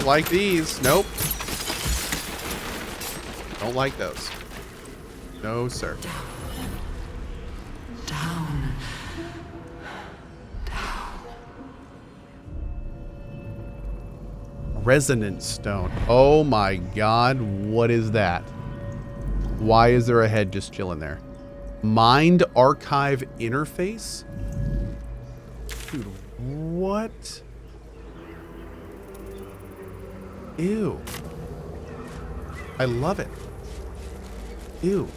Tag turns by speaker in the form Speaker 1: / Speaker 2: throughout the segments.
Speaker 1: like these. Nope. Don't like those. No, sir.
Speaker 2: Down.
Speaker 1: Resonance stone. Oh my god, what is that? Why is there a head just chilling there? Mind archive interface? Dude, what? Ew. I love it. Ew.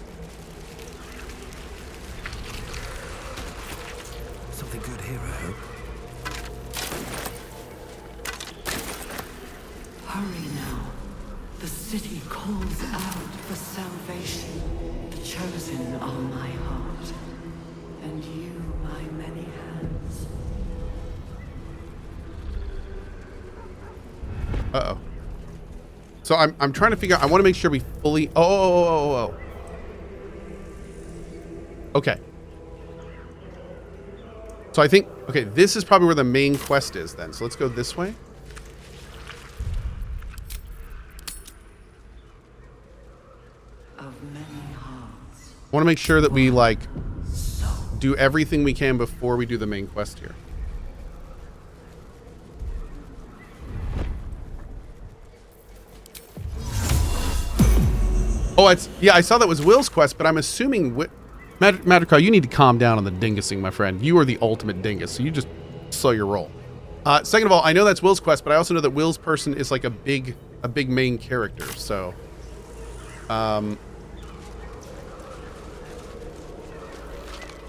Speaker 3: Something good here, I hope.
Speaker 2: Hurry now. The city calls out for salvation. The chosen are my heart, and you my many hands.
Speaker 1: Uh-oh. So I'm trying to figure out, I want to make sure we fully, oh. Okay. So I think, okay, this is probably where the main quest is then. So let's go this way.
Speaker 2: Of many hearts.
Speaker 1: I want to make sure that we, like, do everything we can before we do the main quest here. Oh, it's, yeah, I saw that was Will's quest, but I'm assuming, Madrigal, you need to calm down on the dingusing, my friend. You are the ultimate dingus, so you just slow your roll. Second of all, I know that's Will's quest, but I also know that Will's person is like a big main character, so...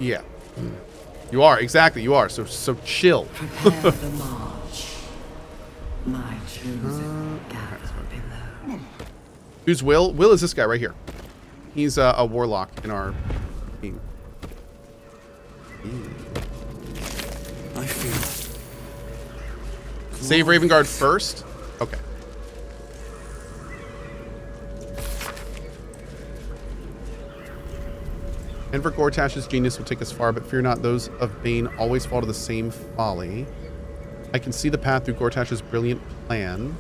Speaker 1: yeah. You are, exactly, you are, so chill.
Speaker 2: Prepare the march. My chosen gather below.
Speaker 1: Who's Will? Will is this guy right here. He's a warlock in our team.
Speaker 3: I feel...
Speaker 1: Save Ravengard first? Okay. Enver Gortash's genius will take us far, but fear not, those of Bane always fall to the same folly. I can see the path through Gortash's brilliant plan.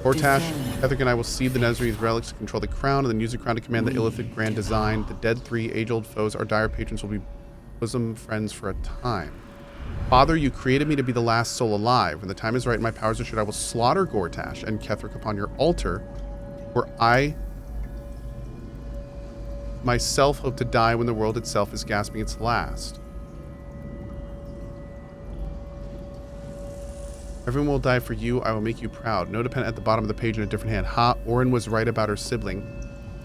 Speaker 1: Gortash, Ketheric, and I will seed the Nezri's relics to control the crown, and then use the crown to command the Illithid grand design. The dead three age-old foes, our dire patrons, will be bosom friends for a time. Father, you created me to be the last soul alive. When the time is right and my powers are assured, I will slaughter Gortash and Ketheric upon your altar, where I myself hope to die when the world itself is gasping its last. Everyone will die for you. I will make you proud. Note append at the bottom of the page in a different hand. Ha, Orin was right about her sibling.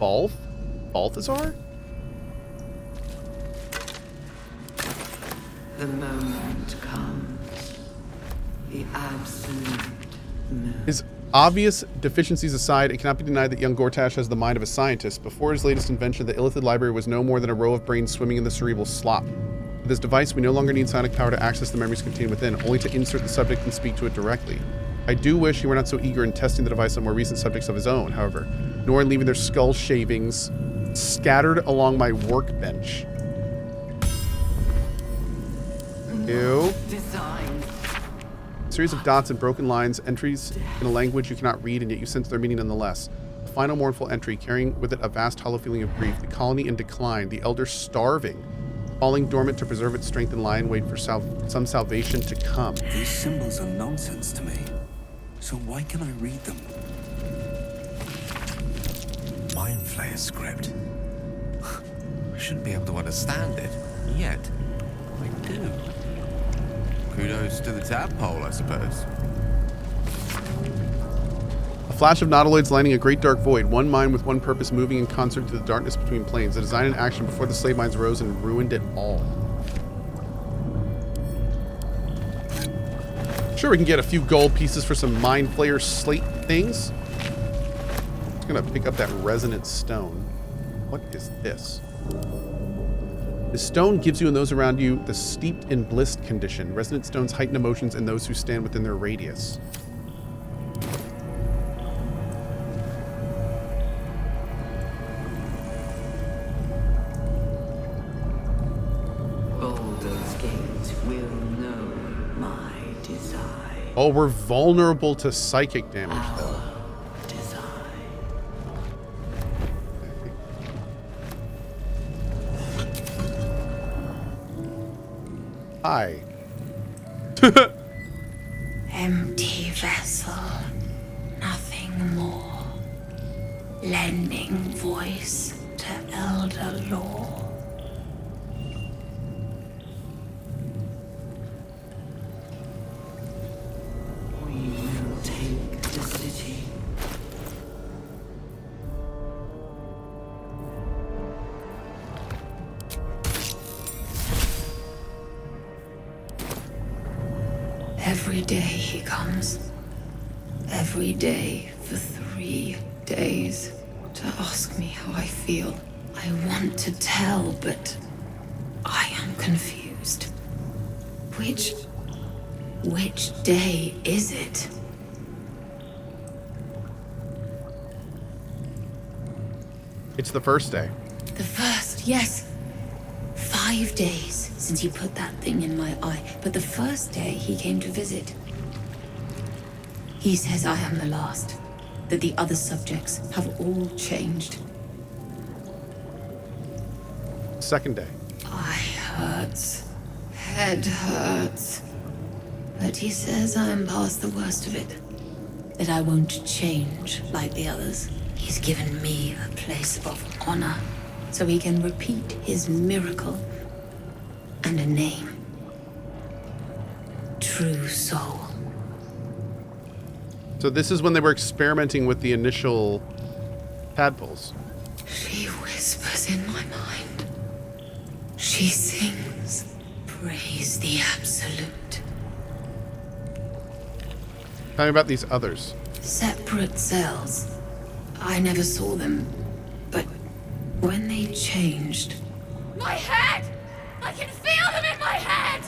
Speaker 1: Balth? Balthazar?
Speaker 2: The moment comes. The absolute moon.
Speaker 1: His obvious deficiencies aside, it cannot be denied that young Gortash has the mind of a scientist. Before his latest invention, the Illithid library was no more than a row of brains swimming in the cerebral slop. With this device, we no longer need psionic power to access the memories contained within, only to insert the subject and speak to it directly. I do wish he were not so eager in testing the device on more recent subjects of his own, however, nor in leaving their skull shavings scattered along my workbench. Ew.
Speaker 2: Design.
Speaker 1: A series of dots and broken lines, entries in a language you cannot read, and yet you sense their meaning nonetheless. A final mournful entry, carrying with it a vast hollow feeling of grief. The colony in decline, the elder starving, falling dormant to preserve its strength and lie in wait for some salvation to come.
Speaker 3: These symbols are nonsense to me. So why can I read them? Mind Flayer script. I shouldn't be able to understand it, yet I do. Kudos to the tadpole, I suppose.
Speaker 1: A flash of nautiloids lining a great dark void, one mind with one purpose moving in concert to the darkness between planes. A design in action before the slave minds rose and ruined it all. Sure, we can get a few gold pieces for some Mind Flayer slate things. I'm gonna pick up that resonant stone. What is this? The stone gives you and those around you the steeped in bliss condition. Resonant stones heighten emotions in those who stand within their radius.
Speaker 2: Baldur's Gate will know my desire.
Speaker 1: Oh, we're vulnerable to psychic damage, though.
Speaker 2: Design.
Speaker 1: Hi.
Speaker 4: Empty vessel, nothing more. Lending voice to elder law.
Speaker 2: We will take the city.
Speaker 4: Every day he comes. Every day for 3 days to ask me how I feel. I want to tell, but I am confused. Which day is it?
Speaker 1: It's the first day.
Speaker 4: The first, yes. 5 days since he put that thing in my eye, but the first day he came to visit. He says I am the last, that the other subjects have all changed.
Speaker 1: Second day.
Speaker 4: Eye hurts, head hurts. But he says I am past the worst of it, that I won't change like the others. He's given me a place of honor, so he can repeat his miracle and a name. True soul.
Speaker 1: So this is when they were experimenting with the initial tadpoles.
Speaker 4: She whispers in my mind. She sings. Praise the Absolute.
Speaker 1: Tell me about these others.
Speaker 4: Separate cells. I never saw them, but when they changed... My head! I can feel them in my head!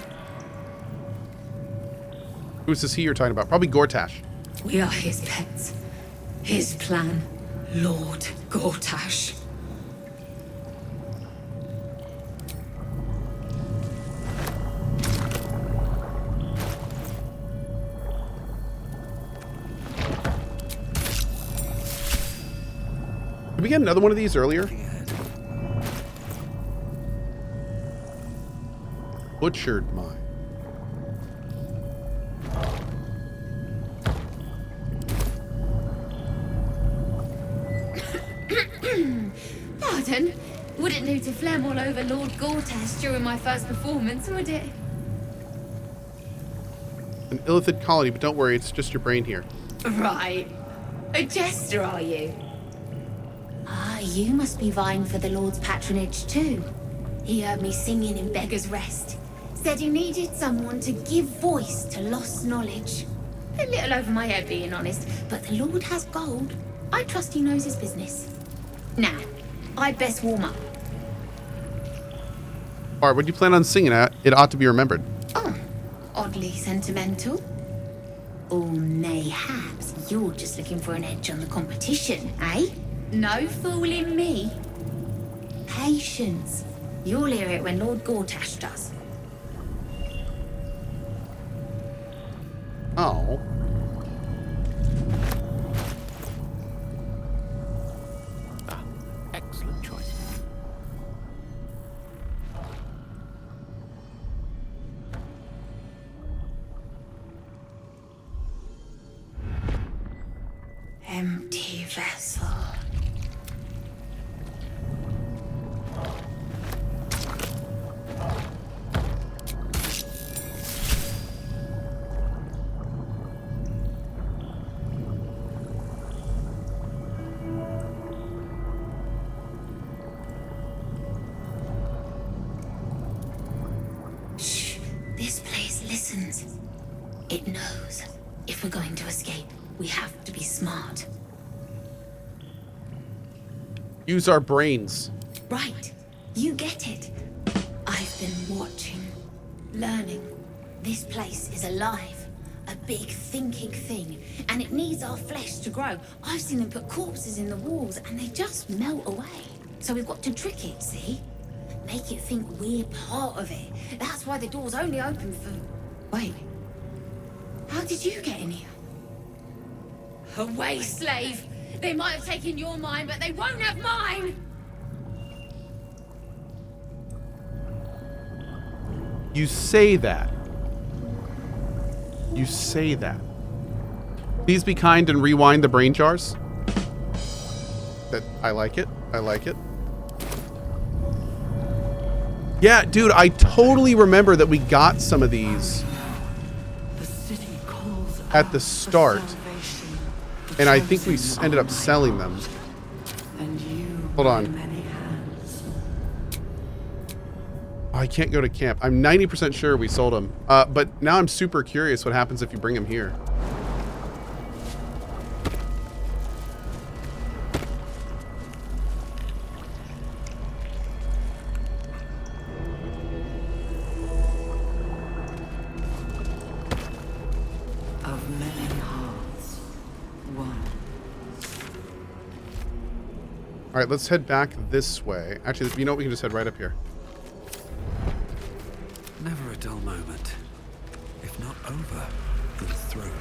Speaker 1: Who's this he you're talking about? Probably Gortash.
Speaker 4: We are his pets. His plan. Lord Gortash.
Speaker 1: Did we get another one of these earlier? Butchered mine.
Speaker 4: Pardon? Wouldn't do to phlegm all over Lord Gortash during my first performance, would it?
Speaker 1: An illithid colony, but don't worry, it's just your brain here.
Speaker 4: Right. A jester, are you? Ah, you must be vying for the Lord's patronage too. He heard me singing in Beggar's Rest. Said he needed someone to give voice to lost knowledge. A little over my head, being honest, but the Lord has gold. I trust he knows his business. Now, I'd best warm up.
Speaker 1: Alright, what do you plan on singing at? It ought to be remembered.
Speaker 4: Oh, oddly sentimental. Or mayhaps you're just looking for an edge on the competition, eh? No fooling me. Patience. You'll hear it when Lord Gortash does.
Speaker 1: Oh.
Speaker 3: Excellent choice.
Speaker 4: Empty vessel. Shh, this place listens. It knows. If we're going to escape, we have to be smart.
Speaker 1: Use our brains.
Speaker 4: Right. You get it. I've been watching, learning. This place is alive. A big thinking thing. And it needs our flesh to grow. I've seen them put corpses in the walls and they just melt away. So we've got to trick it, see? Make it think we're part of it. That's why the door's only open for... Wait. How did you get in here? Away, slave! They might have taken your mind, but they won't have mine!
Speaker 1: You say that. You say that. Please be kind and rewind the brain jars. That I like it. I like it. Yeah, dude, I totally remember that we got some of these at the start. And I think we ended up selling them. Hold on. Oh, I can't go to camp. I'm 90% sure we sold them. But now I'm super curious what happens if you bring them here. All right, let's head back this way. Actually, you know what? We can just head right up here.
Speaker 5: Never a dull moment. If not over, then through.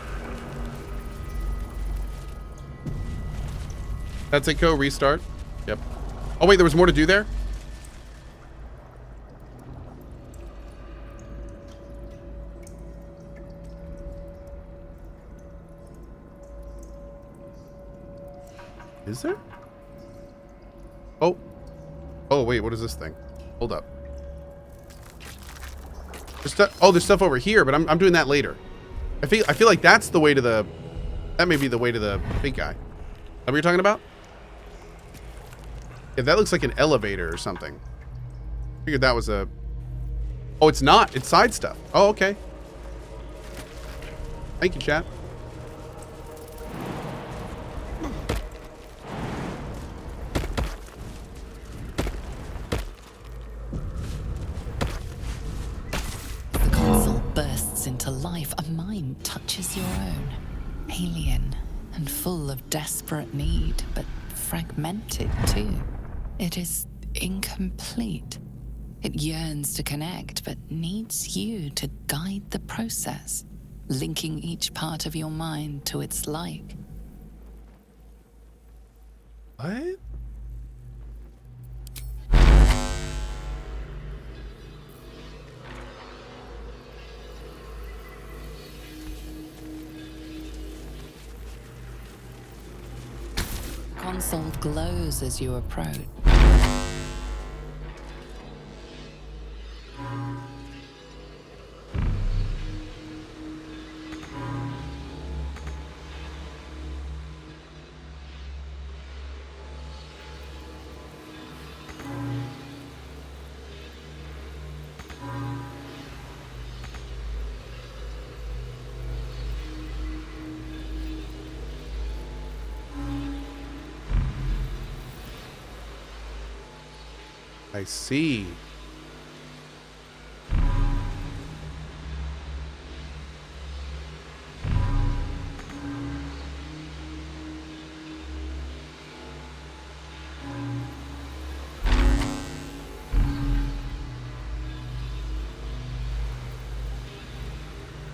Speaker 1: That's it, Cohh. Restart. Yep. Oh, wait, there was more to do there? Is there? Oh. Oh, wait, what is this thing? Hold up. There's stuff over here, but I'm doing that later. I feel like that's the way to the... That may be the way to the big guy. Is that what you're talking about? Yeah, that looks like an elevator or something. Figured that was a... Oh, it's not. It's side stuff. Oh, okay. Thank you, chat.
Speaker 6: Into life, a mind touches your own, alien and full of desperate need, but fragmented too. It is incomplete. It yearns to connect, but needs you to guide the process, linking each part of your mind to its like.
Speaker 1: What?
Speaker 6: Console glows as you approach.
Speaker 1: I see.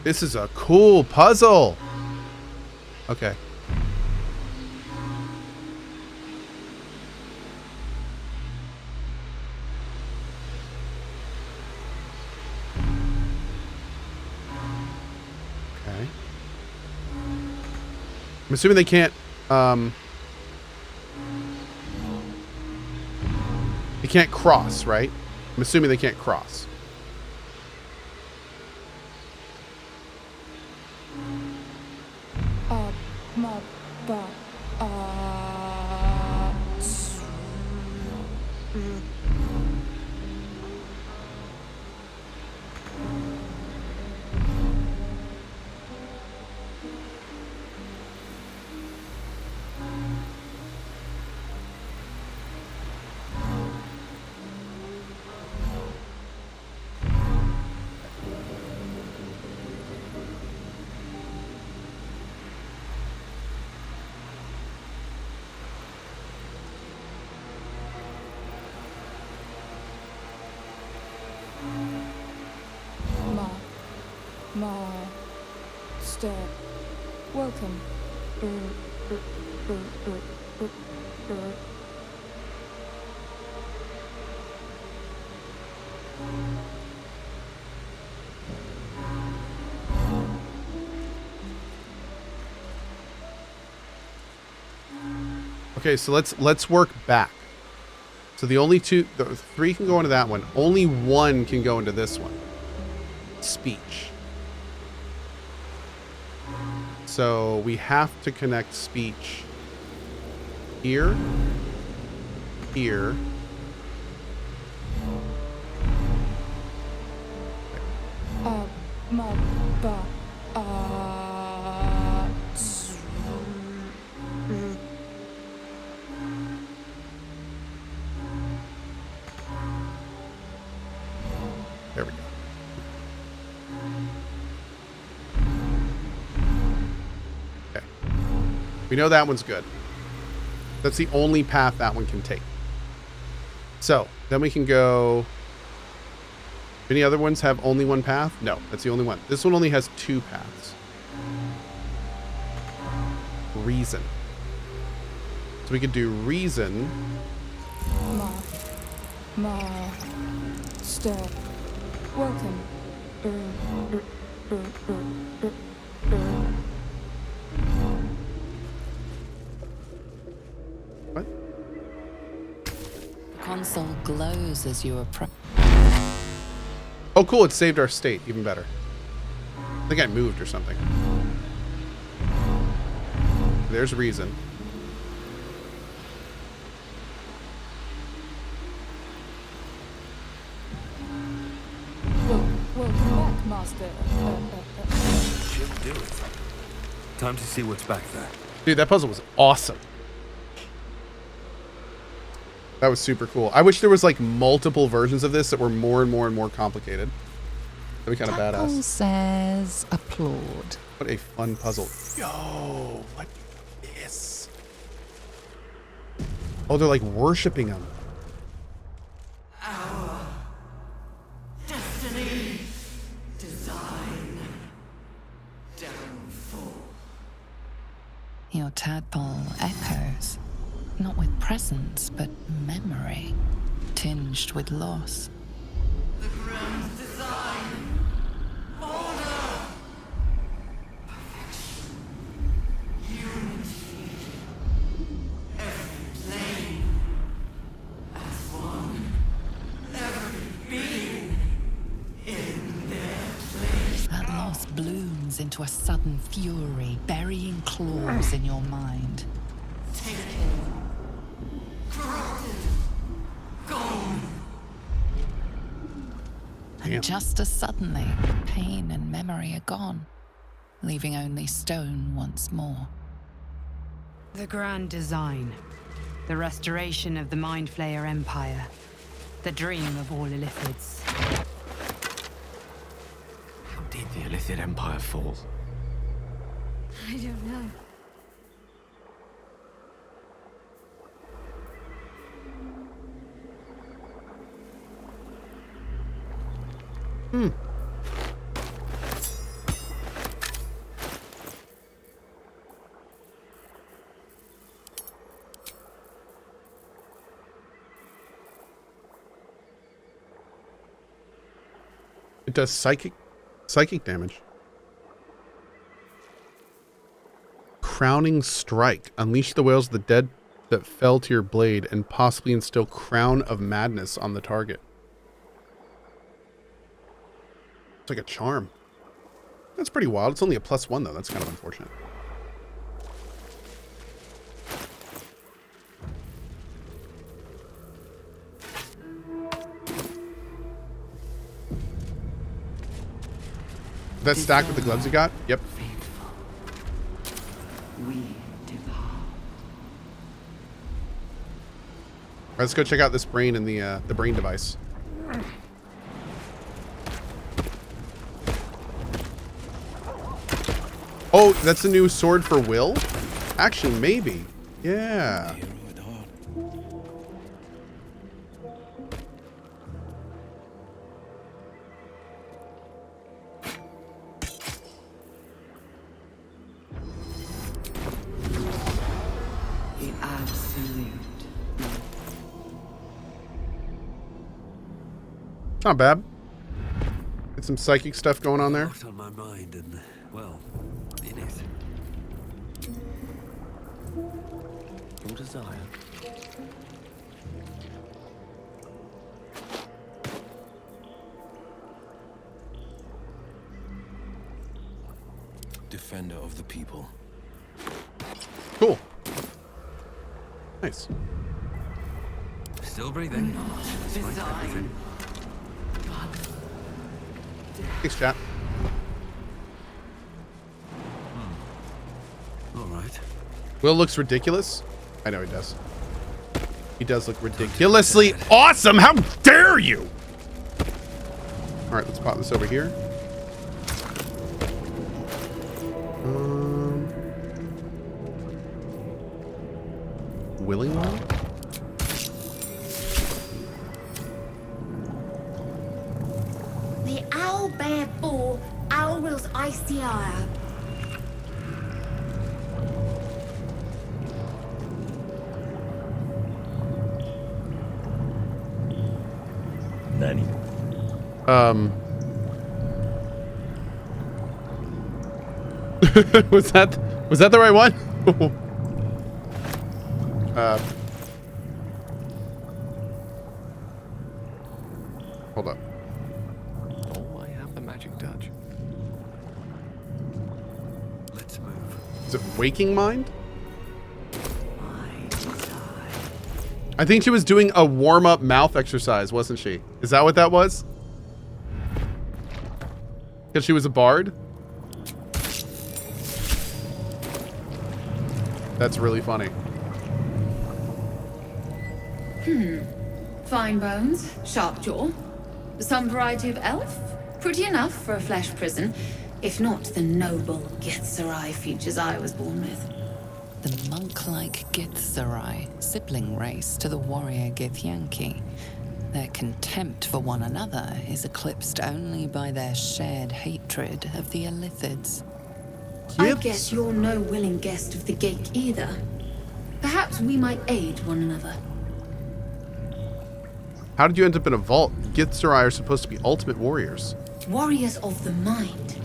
Speaker 1: This is a cool puzzle. Okay. I'm assuming they can't, they can't cross, right? I'm assuming they can't cross.
Speaker 7: Master, welcome.
Speaker 1: Okay, so let's work back. So the three can go into that one. Only one can go into this one. Speech. So we have to connect speech here, here. There we go. Okay. We know that one's good. That's the only path that one can take. So then we can go. Any other ones have only one path? No, that's the only one. This one only has two paths. Reason. So we could do reason.
Speaker 7: Master, welcome.
Speaker 1: What?
Speaker 6: The console glows as you approach.
Speaker 1: Oh, cool. It saved our state. Even better. I think I moved or something. There's reason.
Speaker 7: Welcome back, Master.
Speaker 5: Should do it. Time to see what's back there.
Speaker 1: Dude, that puzzle was awesome. That was super cool. I wish there was like multiple versions of this that were more and more and more complicated. That'd be kind of badass.
Speaker 6: Says applaud.
Speaker 1: What a fun puzzle. Yo, what is this? Oh, they're like worshiping him.
Speaker 2: Our destiny, design, downfall.
Speaker 6: Your tadpole echoes, not with presence, but memory, tinged with loss.
Speaker 2: The grand design, order, perfection, unity. Every plane as one, every being in their place.
Speaker 6: That loss blooms into a sudden fury, burying claws in your mind.
Speaker 2: Taken, corrupted, gone.
Speaker 6: And
Speaker 1: Damn.
Speaker 6: just as suddenly, pain and memory are gone, leaving only stone once more.
Speaker 8: The grand design. The restoration of the Mind Flayer Empire. The dream of all Illithids.
Speaker 5: How did the Illithid Empire fall?
Speaker 7: I don't know.
Speaker 1: It does psychic damage. Crowning strike. Unleash the wails of the dead that fell to your blade and possibly instill Crown of Madness on the target. It's like a charm. That's pretty wild. It's only a +1 though. That's kind of unfortunate. That stack with the gloves you got? Yep.
Speaker 2: Faithful, we depart.
Speaker 1: All right, let's go check out this brain and the brain device. Oh, that's a new sword for Will? Actually, maybe. Yeah.
Speaker 2: absolute.
Speaker 1: Not bad. Get some psychic stuff going on there.
Speaker 5: Not on my mind and, well, in it. Your desire.
Speaker 3: Defender of the people.
Speaker 1: Cool. Nice.
Speaker 5: Still breathing. Despite everything.
Speaker 1: Thanks, chat.
Speaker 5: All right.
Speaker 1: Will looks ridiculous. I know he does. He does look ridiculously awesome. How dare you? All right, let's pop this over here. Willing one?
Speaker 4: The owl bear bore owl will's icy ire.
Speaker 9: Nani?
Speaker 1: was that the right one? Hold up.
Speaker 3: Oh, I have the magic touch.
Speaker 5: Let's move.
Speaker 1: Is it Waking Mind? I think she was doing a warm-up mouth exercise, wasn't she? Is that what that was? Because she was a bard? That's really funny.
Speaker 4: Fine bones, sharp jaw. Some variety of elf. Pretty enough for a flesh prison, if not the noble Githzerai features I was born with.
Speaker 6: The monk-like Githzerai, sibling race to the warrior Githyanki. Their contempt for one another is eclipsed only by their shared hatred of the Illithids.
Speaker 4: I guess you're no willing guest of the Gate either. Perhaps we might aid one another.
Speaker 1: How did you end up in a vault? Githzerai are supposed to be ultimate warriors.
Speaker 4: Warriors of the mind.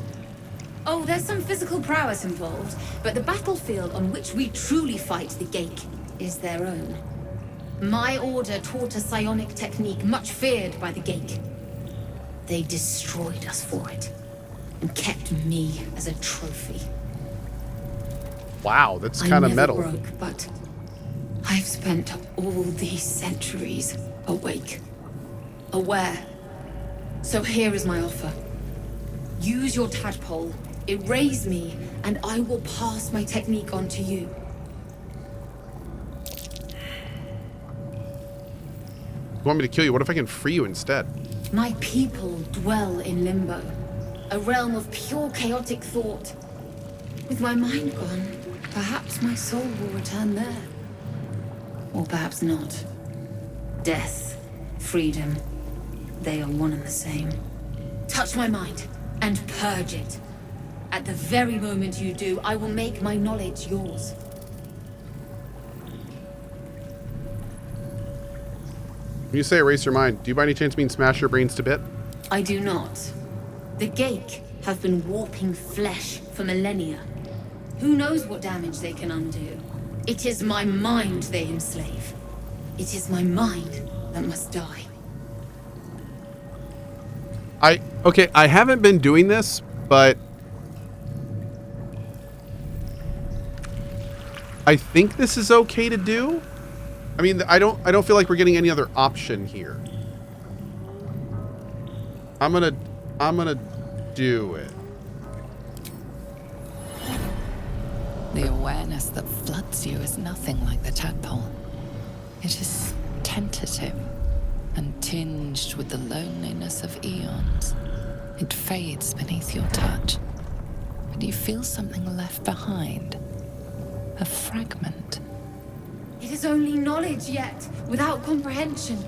Speaker 4: Oh, there's some physical prowess involved, but the battlefield on which we truly fight the Gate is their own. My order taught a psionic technique much feared by the Gate. They destroyed us for it, and kept me as a trophy.
Speaker 1: Wow, that's kind of metal.
Speaker 4: I never broke, but I've spent all these centuries awake, aware. So here is my offer. Use your tadpole, erase me, and I will pass my technique on to you.
Speaker 1: You want me to kill you? What if I can free you instead?
Speaker 4: My people dwell in limbo, a realm of pure chaotic thought. With my mind gone, perhaps my soul will return there. Or perhaps not. Death, freedom, they are one and the same. Touch my mind and purge it. At the very moment you do, I will make my knowledge yours.
Speaker 1: When you say erase your mind, do you by any chance mean smash your brains to bit?
Speaker 4: I do not. The Gate have been warping flesh for millennia. Who knows what damage they can undo? It is my mind they enslave. It is my mind that must die.
Speaker 1: Okay, I haven't been doing this, but I think this is okay to do. I mean, I don't feel like we're getting any other option here. I'm gonna do it.
Speaker 6: The awareness that floods you is nothing like the tadpole. It is tentative and tinged with the loneliness of eons. It fades beneath your touch, but you feel something left behind. A fragment.
Speaker 4: It is only knowledge yet, without comprehension.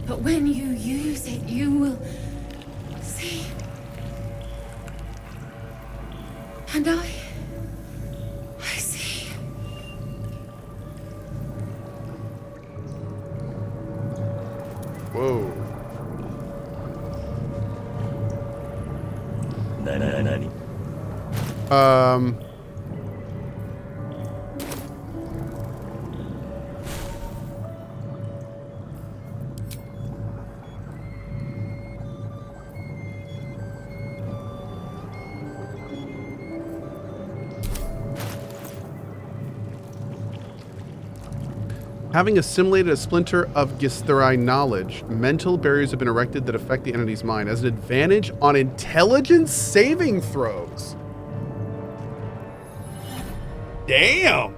Speaker 4: But when you use it, you will see. And I see.
Speaker 1: Whoa.
Speaker 9: 何
Speaker 1: Having assimilated a splinter of Githzerai knowledge, mental barriers have been erected that affect the entity's mind as an advantage on intelligence saving throws. Damn.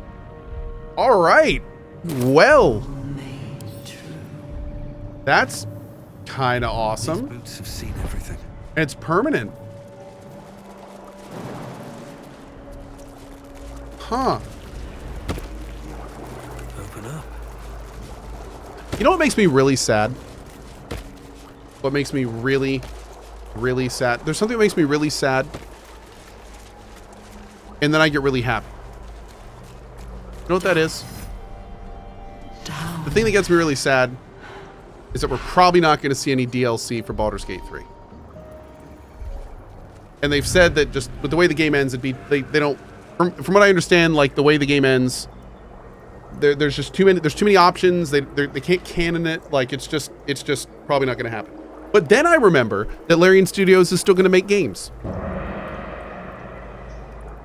Speaker 1: All right. Well, that's kind of awesome.
Speaker 5: These boots have seen everything.
Speaker 1: And it's permanent. Huh.
Speaker 5: Open up.
Speaker 1: You know what makes me really sad? What makes me really, really sad? There's something that makes me really sad. And then I get really happy. You know what that is? The thing that gets me really sad is that we're probably not going to see any DLC for Baldur's Gate 3. And they've said that just with the way the game ends, they don't, from what I understand, like the way the game ends, there's just too many options. They can't canon it. Like it's just probably not going to happen. But then I remember that Larian Studios is still going to make games,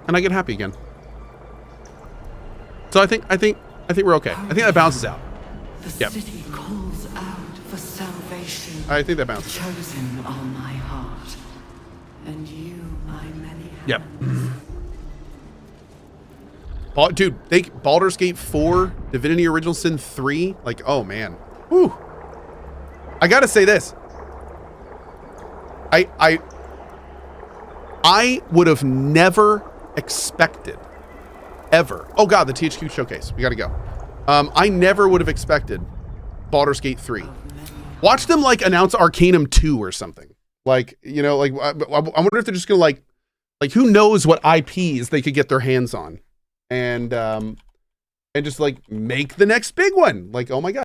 Speaker 1: and I get happy again. So I think we're okay. I think that balances out.
Speaker 2: The city calls out for salvation.
Speaker 1: I think that balances.
Speaker 2: The chosen are my heart, and you my many hands.
Speaker 1: Yep. Dude, Baldur's Gate 4, Divinity Original Sin 3, like, oh man. Whew. I gotta say this. I would have never expected, ever. Oh god, the THQ showcase. We gotta go. I never would have expected Baldur's Gate 3. Watch them like announce Arcanum 2 or something. Like, you know, like I wonder if they're just gonna like who knows what IPs they could get their hands on. And just like make the next big one. Like, oh my god.